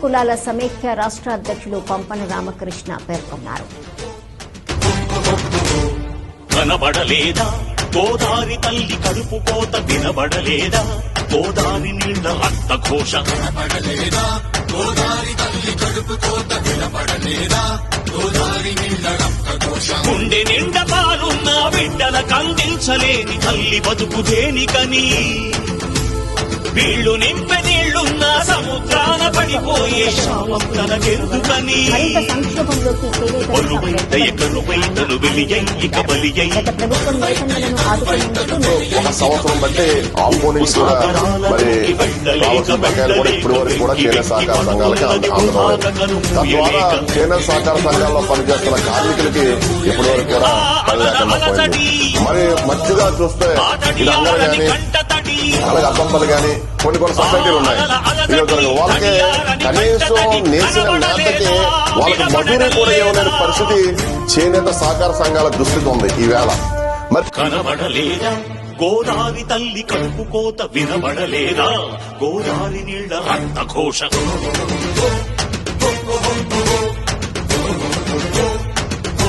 కులాల సమైక్య రాష్ట్ర అధ్యక్షులు పంపన రామకృష్ణ పేర్కొన్నారు. కనబడలేదా గోదారి తల్లి కడుపు కోత, వినబడలేదా గోదారి నీళ్ల రక్త ఘోష, కనబడలేదా గోదారి తల్లి కడుపు కోత, వినబడలేదా గోదారి నీళ్ల రక్త ఘోష. గుండె నిండా పాలున్న బిడ్డల కందించలేని తల్లి బతుకు దేనికని, వీళ్లు నింపె నీళ్లున్న సముద్రాన పడిపోయే శాపం తనకెందుకని. ఎకరువైతను వెలియక బలియై ఒక సంవత్సరం బట్టి ఆంబోనింగ్ కూడా మరి కావాల్సిన బకాయిలు కూడా ఇప్పటి వరకు కూడా కేంద్ర సహకార సంఘాలకి అందడం, తద్వారా కేంద్ర సహకార సంఘాల్లో పనిచేస్తున్న కార్మికులకి ఇప్పటి వరకు కూడా పని లేకుండా పోయింది. మరి మధ్యగా చూస్తే ఇది అందరూ కానీ అలాగే అసంపలు కానీ కొన్ని సొసైటీలు ఉన్నాయి. వాళ్ళకి కనీసం నేసిన మేతకి వాళ్ళకి మజూరీ కూడా ఏమనే పరిస్థితి చేనేత సహకార సంఘాల దుస్థితి ఉంది ఈవేళ. మరి కనబడలేదా గోదారి తల్లి కడుపు కోత, వినబడలేదా గోదారి నీళ్ల రక్త ఘోష.